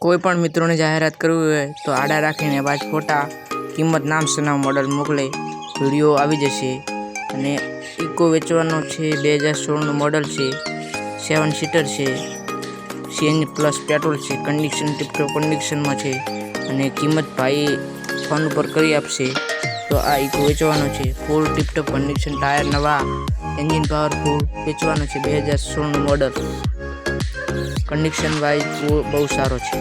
કોઈપણ મિત્રોને જાહેરાત કરવી હોય તો આડા રાખીને 5 ફોટા, કિંમત, નામ, સરનામું, મોડલ મોકલે, વિડીયો આવી જશે. અને ઇકો વેચવાનો છે. 2016નું મોડલ છે. 7 સીટર છે. CNG પ્લસ પેટ્રોલ છે. કન્ડિશન ટીપટોપ કન્ડિશનમાં છે. અને કિંમત ભાઈ ફોન ઉપર કરી આપશે. તો આ ઇકો વેચવાનો છે. ફૂલ ટીપટોપ કન્ડિશન, ટાયર નવા, એન્જિન પાવરફુલ વેચવાનો છે. 2016નું મોડલ, કન્ડિશન વાઇઝ બહુ સારો છે.